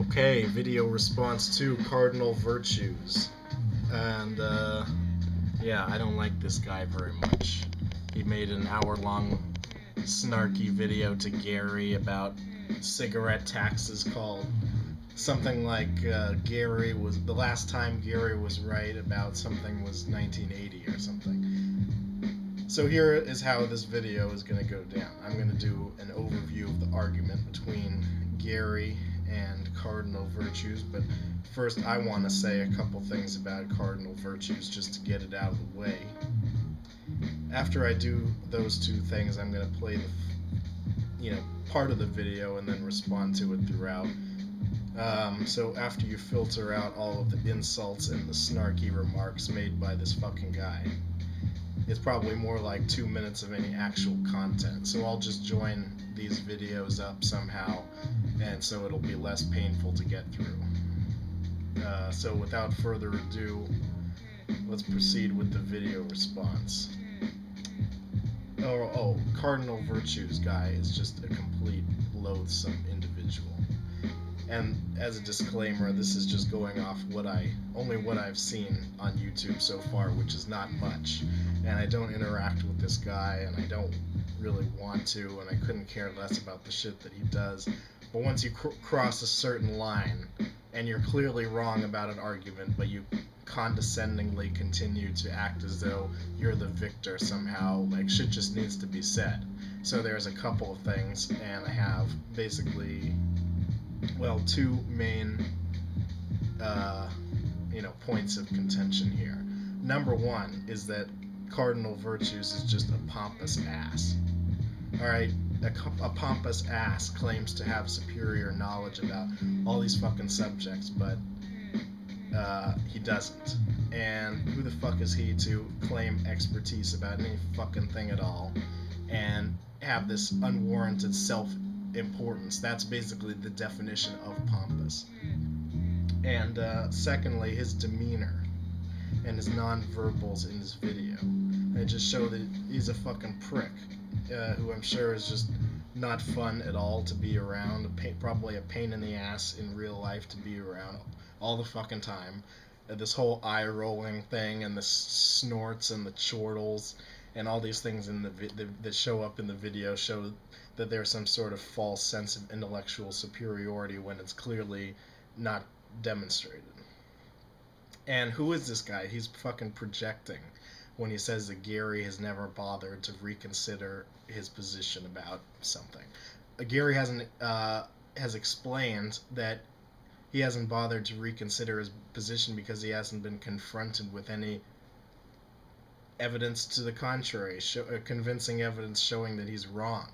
Okay, video response to CarnivalVirtues. And, yeah, I don't like this guy very much. He made an hour-long snarky video to Gary about cigarette taxes called something like Gary was, the last time Gary was right about something was 1980 or something. So here is how this video is going to go down. I'm going to do an overview of the argument between Gary and CarnivalVirtues, but first I want to say a couple things about CarnivalVirtues just to get it out of the way. After I do those two things, I'm going to play the part of the video and then respond to it throughout. So after you filter out all of the insults and the snarky remarks made by this fucking guy, it's probably more like 2 minutes of any actual content. So I'll just join these videos up somehow, and so it'll be less painful to get through. So without further ado, let's proceed with the video response. Oh, CarnivalVirtues guy is just a complete loathsome individual. And as a disclaimer, this is just going off only what I've seen on YouTube so far, which is not much. And I don't interact with this guy, and I don't really want to, and I couldn't care less about the shit that he does. But once you cross a certain line, and you're clearly wrong about an argument, but you condescendingly continue to act as though you're the victor somehow, like, shit just needs to be said. So there's a couple of things, and I have basically, well, two main points of contention here. Number one is that CarnivalVirtues is just a pompous ass. Alright, a pompous ass claims to have superior knowledge about all these fucking subjects, but he doesn't. And who the fuck is he to claim expertise about any fucking thing at all and have this unwarranted self-importance? That's basically the definition of pompous. And secondly, his demeanor and his non-verbals in this video. They just show that he's a fucking prick, who I'm sure is just not fun at all to be around, probably a pain in the ass in real life to be around all the fucking time. This whole eye-rolling thing and the snorts and the chortles and all these things in that show up in the video show that there's some sort of false sense of intellectual superiority when it's clearly not demonstrated. And who is this guy? He's fucking projecting when he says that Gary has never bothered to reconsider his position about something. Gary has explained that he hasn't bothered to reconsider his position because he hasn't been confronted with any evidence to the contrary, convincing evidence showing that he's wrong.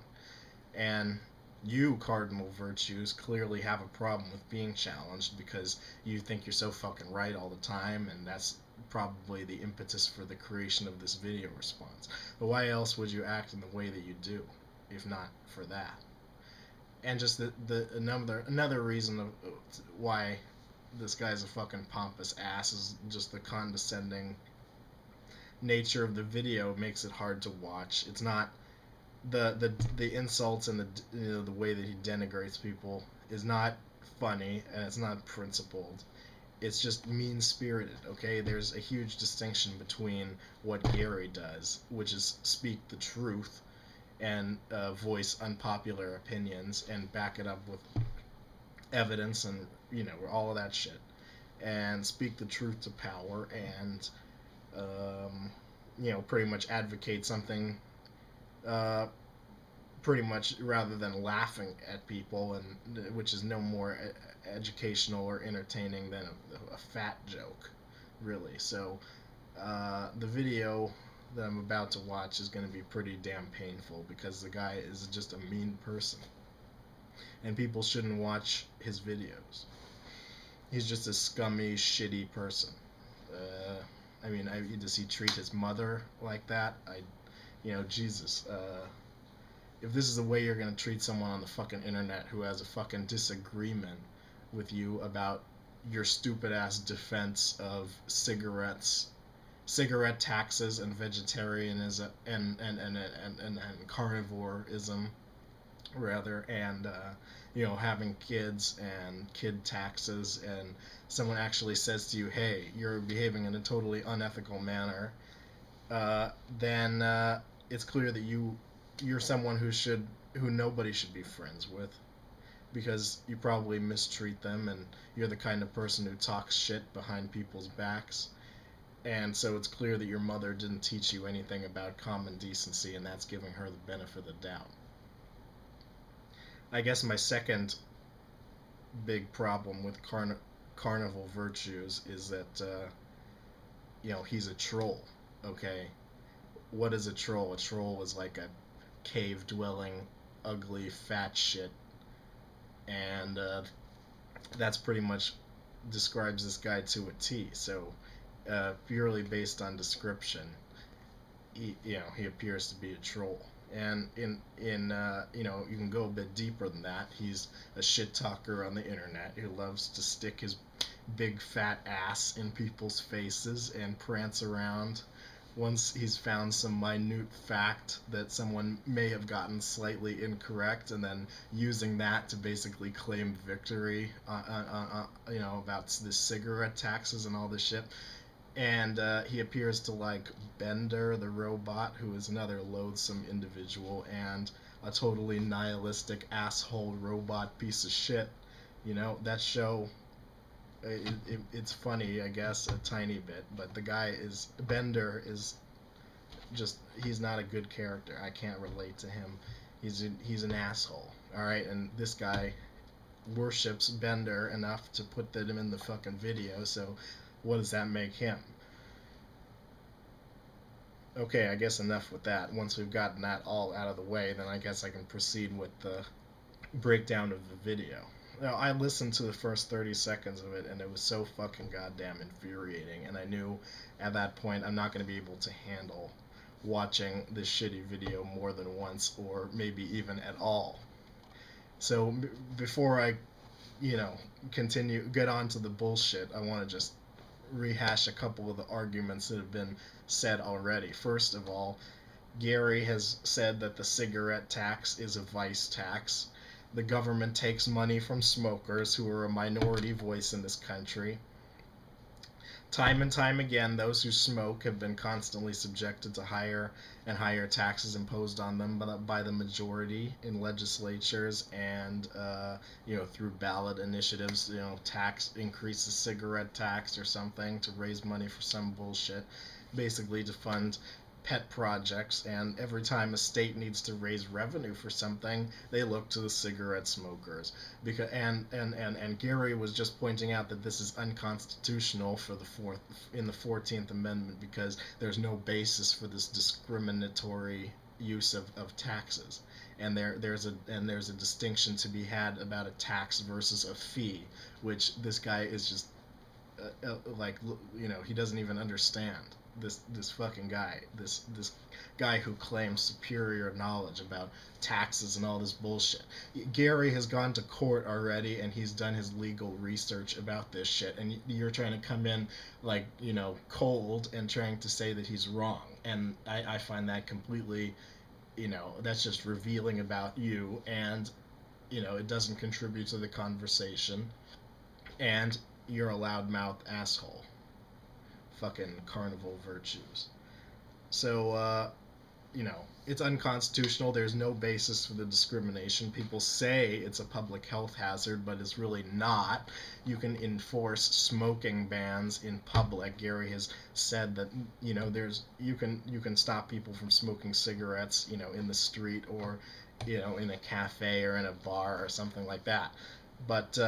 And you, CarnivalVirtues, clearly have a problem with being challenged because you think you're so fucking right all the time, and that's probably the impetus for the creation of this video response. But why else would you act in the way that you do, if not for that? And just another reason of why this guy's a fucking pompous ass is just the condescending nature of the video makes it hard to watch. It's not the insults and the way that he denigrates people is not funny, and it's not principled. It's just mean-spirited, okay? There's a huge distinction between what Gary does, which is speak the truth and voice unpopular opinions and back it up with evidence and, all of that shit. And speak the truth to power and, pretty much advocate something pretty much rather than laughing at people, and which is no more educational or entertaining than a fat joke, really. So the video that I'm about to watch is going to be pretty damn painful because the guy is just a mean person, and people shouldn't watch his videos. He's just a scummy, shitty person. Does he treat his mother like that? Jesus. If this is the way you're going to treat someone on the fucking internet who has a fucking disagreement with you about your stupid ass defense of cigarette taxes and vegetarianism and carnivorism, rather, and having kids and kid taxes, and someone actually says to you, hey, you're behaving in a totally unethical manner, then it's clear that you're someone who nobody should be friends with, because you probably mistreat them, and you're the kind of person who talks shit behind people's backs. And so it's clear that your mother didn't teach you anything about common decency, and that's giving her the benefit of the doubt. I guess my second big problem with Carnival Virtues is that he's a troll. Okay, what is a troll? A troll is like a cave dwelling, ugly, fat shit, and that's pretty much describes this guy to a T. So purely based on description, he appears to be a troll. And you can go a bit deeper than that. He's a shit talker on the internet who loves to stick his big fat ass in people's faces and prance around once he's found some minute fact that someone may have gotten slightly incorrect, and then using that to basically claim victory about the cigarette taxes and all this shit. And he appears to like Bender the robot, who is another loathsome individual and a totally nihilistic asshole robot piece of shit. That show, it's funny, I guess, a tiny bit, but the guy is Bender is just, he's not a good character. I can't relate to him. He's an asshole. All right, and this guy worships Bender enough to put him in the fucking video. So what does that make him? Okay, I guess enough with that. Once we've gotten that all out of the way, then I guess I can proceed with the breakdown of the video. Now, I listened to the first 30 seconds of it, and it was so fucking goddamn infuriating, and I knew at that point I'm not going to be able to handle watching this shitty video more than once, or maybe even at all. So before I, get on to the bullshit, I want to just rehash a couple of the arguments that have been said already. First of all, Gary has said that the cigarette tax is a vice tax. The government takes money from smokers, who are a minority voice in this country. Time and time again, those who smoke have been constantly subjected to higher and higher taxes imposed on them by the majority in legislatures and through ballot initiatives. Tax increase the cigarette tax or something to raise money for some bullshit, basically to fund pet projects. And every time a state needs to raise revenue for something, they look to the cigarette smokers. Because and Gary was just pointing out that this is unconstitutional in the 14th Amendment, because there's no basis for this discriminatory use of taxes. And there's a distinction to be had about a tax versus a fee, which this guy is just he doesn't even understand. This fucking guy, this guy who claims superior knowledge about taxes and all this bullshit. Gary has gone to court already, and he's done his legal research about this shit, and you're trying to come in cold and trying to say that he's wrong. And I find that completely, that's just revealing about you, and it doesn't contribute to the conversation, and you're a loudmouth asshole. Fucking Carnival Virtues. So, it's unconstitutional. There's no basis for the discrimination. People say it's a public health hazard, but it's really not. You can enforce smoking bans in public. Gary has said that, you can stop people from smoking cigarettes, in the street, or, in a cafe or in a bar or something like that. But,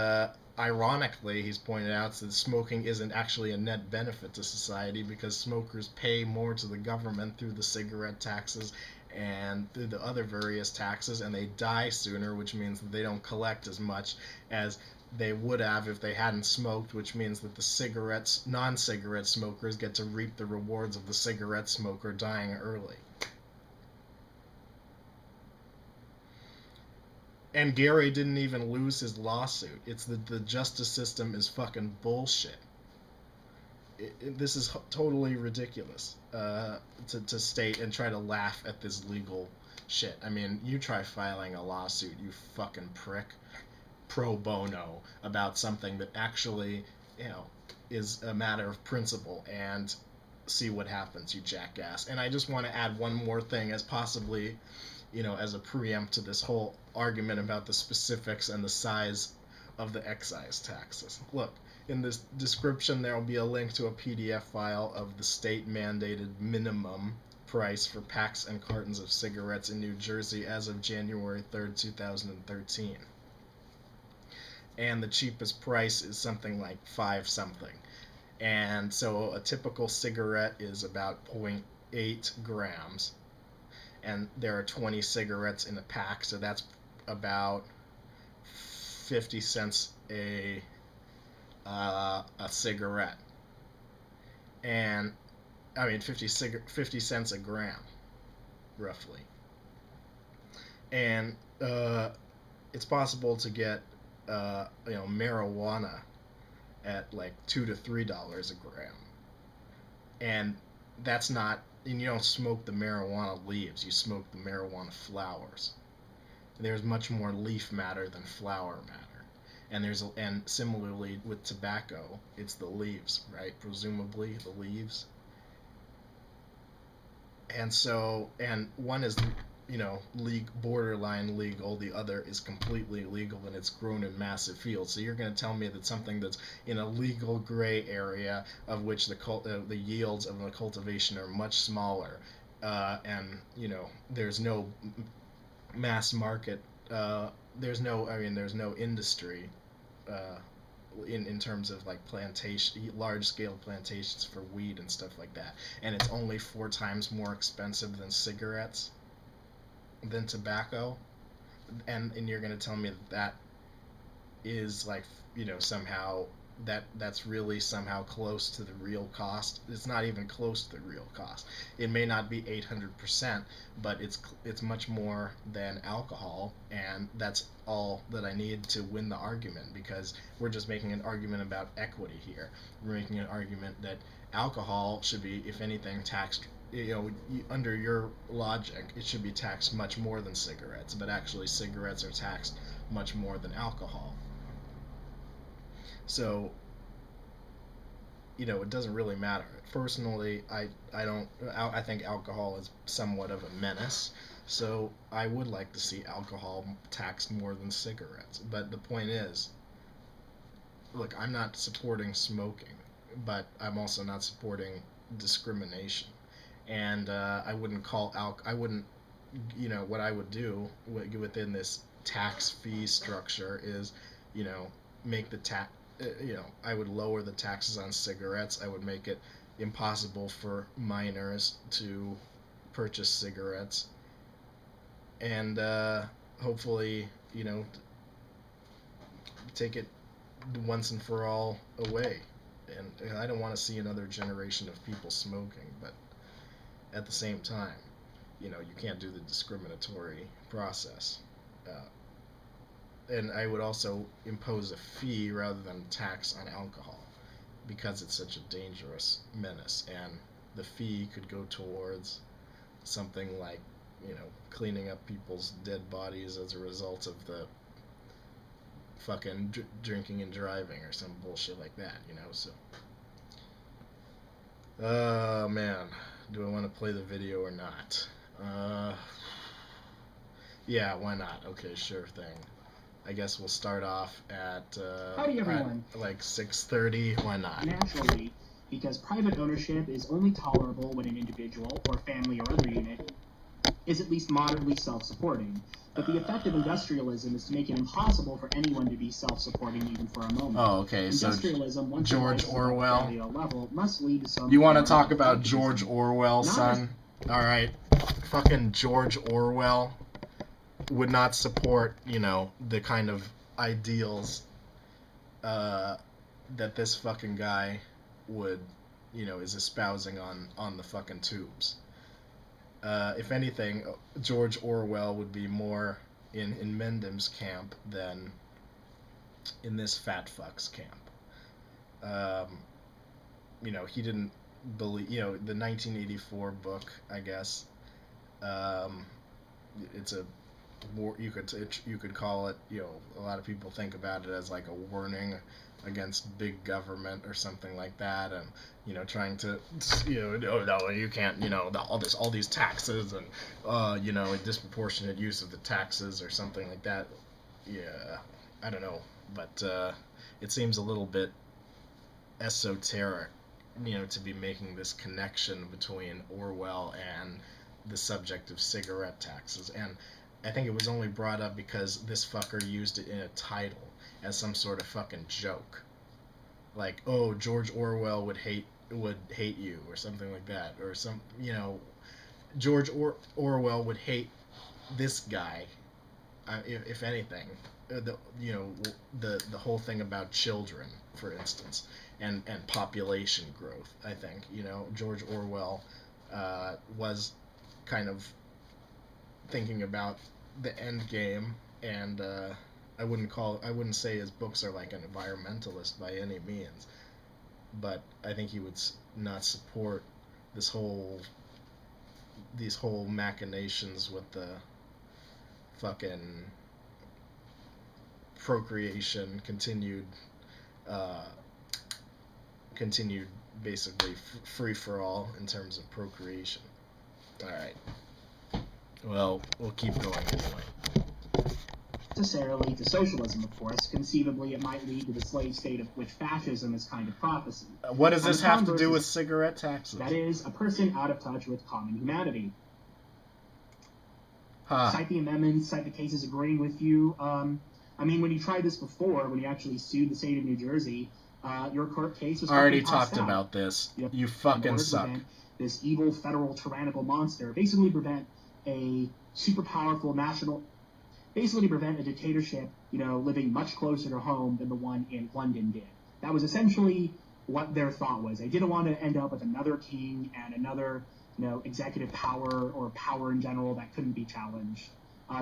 ironically, he's pointed out that smoking isn't actually a net benefit to society, because smokers pay more to the government through the cigarette taxes and through the other various taxes, and they die sooner, which means that they don't collect as much as they would have if they hadn't smoked, which means that the non-cigarette smokers get to reap the rewards of the cigarette smoker dying early. And Gary didn't even lose his lawsuit. It's that the justice system is fucking bullshit. This is totally ridiculous to state and try to laugh at this legal shit, I mean, you try filing a lawsuit, you fucking prick, pro bono about something that actually, you know, is a matter of principle, and see what happens, you jackass. And I just want to add one more thing as possibly, you know, as a preempt to this whole argument about the specifics and the size of the excise taxes. Look, in this description there will be a link to a PDF file of the state mandated minimum price for packs and cartons of cigarettes in New Jersey as of January 3rd, 2013. And the cheapest price is something like 5 something. And so a typical cigarette is about 0.8 grams. And there are 20 cigarettes in a pack, so that's about 50 cents a cigarette. And I mean 50 cents a gram, roughly. And it's possible to get you know, marijuana at like $2 to $3 a gram, and that's not. And you don't smoke the marijuana leaves; you smoke the marijuana flowers. There's much more leaf matter than flower matter, and similarly with tobacco, it's the leaves, right? Presumably the leaves. And so, and one is, you know, borderline legal, the other is completely illegal, and it's grown in massive fields. So you're going to tell me that something that's in a legal gray area, of which the yields of the cultivation are much smaller, and you know, there's no mass market, there's no industry, in terms of like large scale plantations for weed and stuff like that, and it's only 4 times more expensive than cigarettes, than tobacco, and you're going to tell me that is like, you know, somehow that's really somehow close to the real cost. It's not even close to the real cost. It may not be 800%, but it's much more than alcohol, and that's all that I need to win the argument, because we're just making an argument about equity here. We're making an argument that alcohol should be, if anything, taxed. You know, under your logic, it should be taxed much more than cigarettes, but actually cigarettes are taxed much more than alcohol. So, you know, it doesn't really matter. Personally, I think alcohol is somewhat of a menace, so I would like to see alcohol taxed more than cigarettes. But the point is, look, I'm not supporting smoking, but I'm also not supporting discrimination. And I wouldn't you know, what I would do within this tax fee structure is, you know, make the you know, I would lower the taxes on cigarettes. I would make it impossible for minors to purchase cigarettes, and hopefully, you know, take it once and for all away. And I don't want to see another generation of people smoking, but at the same time, you know, you can't do the discriminatory process. And I would also impose a fee rather than tax on alcohol, because it's such a dangerous menace, and the fee could go towards something like, you know, cleaning up people's dead bodies as a result of the fucking drinking and driving or some bullshit like that, you know. So, oh man, do I want to play the video or not? Yeah, why not? Okay, sure thing. I guess we'll start off at Howdy, everyone. At like 6:30. Why not? Naturally, because private ownership is only tolerable when an individual or family or other unit is at least moderately self-supporting. But the effect of industrialism is to make it impossible for anyone to be self-supporting even for a moment. Oh, okay. Industrialism, So once George Orwell. Level, must lead to some. You want to talk about George Orwell, son? All right. Fucking George Orwell would not support, you know, the kind of ideals that this fucking guy would, you know, is espousing on the fucking tubes. If anything, George Orwell would be more in Mendham's camp than in this fat fuck's camp. You know, he didn't believe, you know, the 1984 book, I guess, it's a war. You could call it. A lot of people think about it as like a warning against big government or something like that, and trying to no, you can't, all these taxes and a disproportionate use of the taxes or something like that. Yeah, I don't know, but it seems a little bit esoteric, to be making this connection between Orwell and the subject of cigarette taxes. And I think it was only brought up because this fucker used it in a title as some sort of fucking joke. Like, oh, George Orwell would hate you or something like that, or George Orwell would hate this guy, if anything. The whole thing about children, for instance, and population growth. I think George Orwell was kind of thinking about the end game, and I wouldn't say his books are like an environmentalist by any means, but I think he would not support these whole machinations with the fucking procreation, continued basically free for all in terms of procreation. All right. Well, we'll keep going anyway. Necessarily to socialism, of course. Conceivably, it might lead to the slave state of which fascism is kind of prophecy. What does this have to do with cigarette taxes? That is, a person out of touch with common humanity. Cite the amendments, cite the cases agreeing with you. I mean, when you tried this before, when you actually sued the state of New Jersey, your court case was already talked about this. You fucking suck. This evil federal tyrannical monster, basically prevent a super powerful prevent a dictatorship, living much closer to home than the one in London did. That was essentially what their thought was. They didn't want to end up with another king and another, executive power or power in general that couldn't be challenged.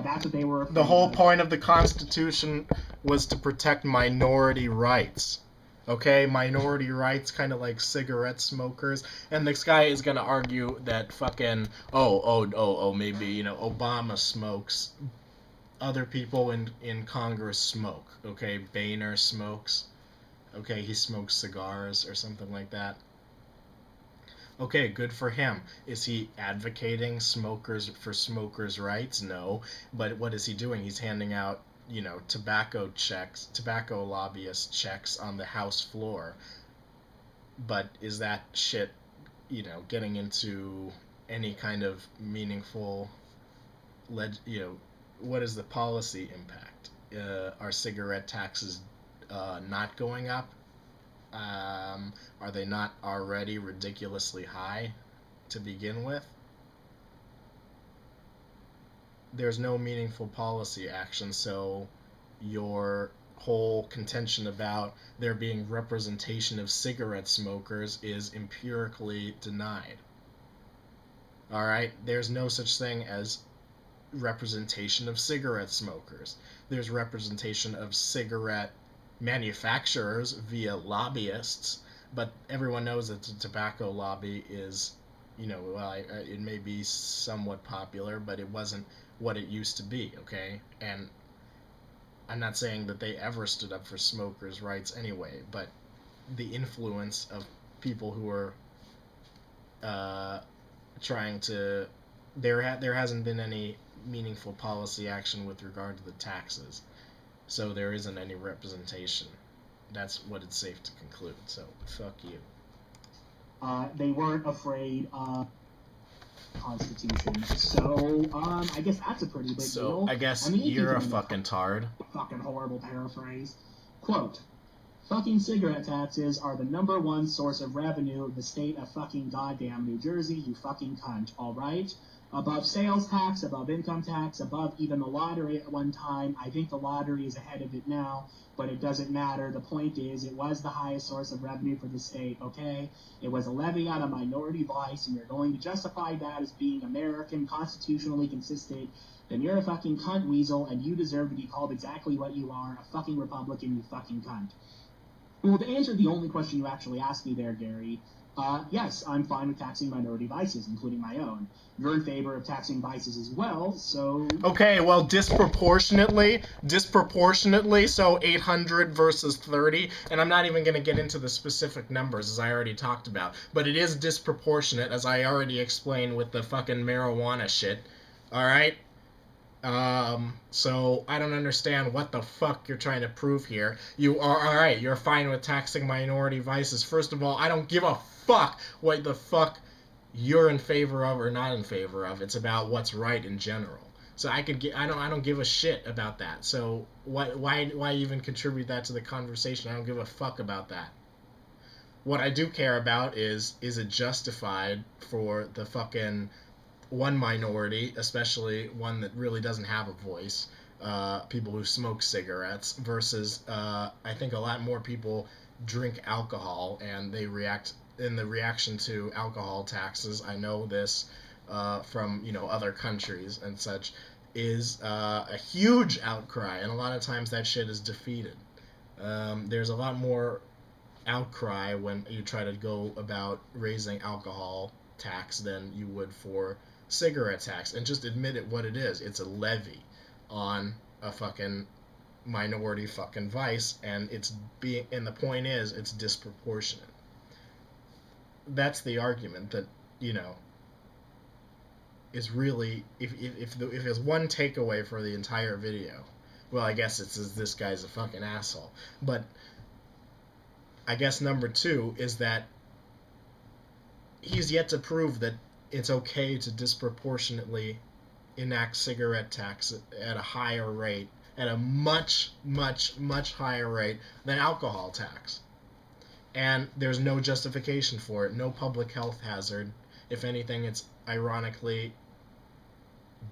That's what they were. The whole point of the Constitution was to protect minority rights. Okay, minority rights, kind of like cigarette smokers. And this guy is gonna argue that fucking maybe Obama smokes. Other people in Congress smoke. Okay, Boehner smokes. Okay, he smokes cigars or something like that. Okay, good for him. Is he advocating for smokers' rights? No. But what is he doing? He's handing out, tobacco lobbyist checks on the House floor. But is that shit, getting into any kind of meaningful, what is the policy impact? Are cigarette taxes not going up? Are they not already ridiculously high to begin with? There's no meaningful policy action, so your whole contention about there being representation of cigarette smokers is empirically denied. Alright? There's no such thing as representation of cigarette smokers. There's representation of cigarette manufacturers via lobbyists, but everyone knows that the tobacco lobby is, it may be somewhat popular, but it wasn't what it used to be, okay? And I'm not saying that they ever stood up for smokers' rights anyway, but the influence of people who are trying to... There hasn't been any meaningful policy action with regard to the taxes. So there isn't any representation. That's what it's safe to conclude. So, fuck you. They weren't afraid of Constitution. So, I guess that's a pretty big deal. So, I guess you're a fucking tard. Fucking horrible paraphrase. Quote, fucking cigarette taxes are the #1 source of revenue of the state of fucking goddamn New Jersey, you fucking cunt, alright? Above sales tax, above income tax, above even the lottery at one time. I think the lottery is ahead of it now, but it doesn't matter. The point is, it was the highest source of revenue for the state, okay? It was a levy on a minority vice, and you're going to justify that as being American, constitutionally consistent, then you're a fucking cunt weasel, and you deserve to be called exactly what you are, a fucking Republican, you fucking cunt. Well, to answer the only question you actually asked me there, Gary, Yes, I'm fine with taxing minority vices, including my own. You're in favor of taxing vices as well, so... Okay, well, disproportionately, so 800 versus 30, and I'm not even going to get into the specific numbers, as I already talked about, but it is disproportionate, as I already explained with the fucking marijuana shit, alright? So I don't understand what the fuck you're trying to prove here. You are, alright, you're fine with taxing minority vices. First of all, I don't give a fuck what the fuck you're in favor of or not in favor of. It's about what's right in general. So I don't give a shit about that. So why even contribute that to the conversation? I don't give a fuck about that. What I do care about is it justified for the fucking one minority, especially one that really doesn't have a voice, people who smoke cigarettes, versus I think a lot more people drink alcohol and they react in the reaction to alcohol taxes. I know this from other countries and such, is a huge outcry, and a lot of times that shit is defeated. There's a lot more outcry when you try to go about raising alcohol tax than you would for cigarette tax. And just admit it what it is. It's a levy on a fucking minority fucking vice, and the point is it's disproportionate. That's the argument that is really, if there's one takeaway for the entire video, well, I guess it's this guy's a fucking asshole. But I guess number two is that he's yet to prove that it's okay to disproportionately enact cigarette tax at a higher rate, at a much, much, much higher rate than alcohol tax. And there's no justification for it, no public health hazard. If anything, it's ironically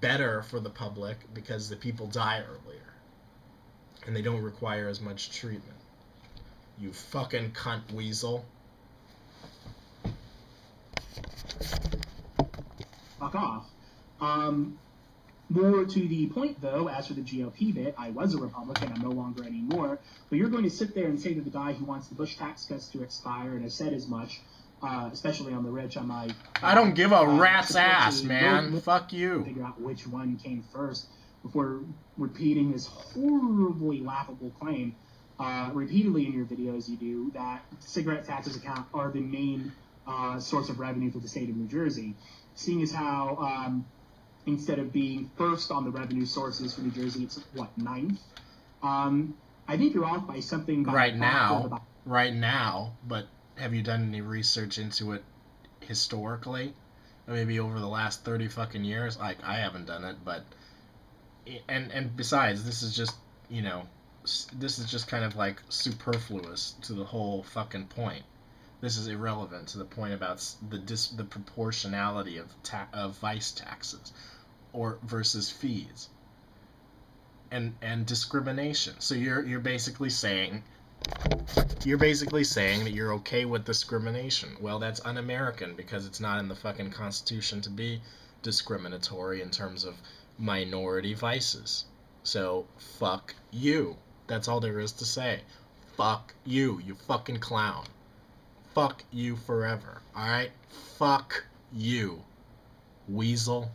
better for the public because the people die earlier and they don't require as much treatment. You fucking cunt weasel. Fuck off. More to the point, though, as for the GOP bit, I was a Republican, I'm no longer anymore, but you're going to sit there and say to the guy who wants the Bush tax cuts to expire and has said as much, especially on the rich, on my... I don't give a rat's ass, man. Fuck you. Figure out which one came first before repeating this horribly laughable claim repeatedly in your videos you do, that cigarette taxes are the main source of revenue for the state of New Jersey. Seeing as how... instead of being first on the revenue sources for New Jersey, it's, what, ninth? I think you're off by something... Right now, but have you done any research into it historically? Or maybe over the last 30 fucking years? Like, I haven't done it, but... And besides, this is just, this is just kind of, like, superfluous to the whole fucking point. This is irrelevant to the point about the proportionality of vice taxes or versus fees and discrimination. So you're basically saying that you're okay with discrimination. Well, that's un-American because it's not in the fucking Constitution to be discriminatory in terms of minority vices. So fuck you. That's all there is to say. Fuck you, you fucking clown. Fuck you forever, alright? Fuck you, weasel.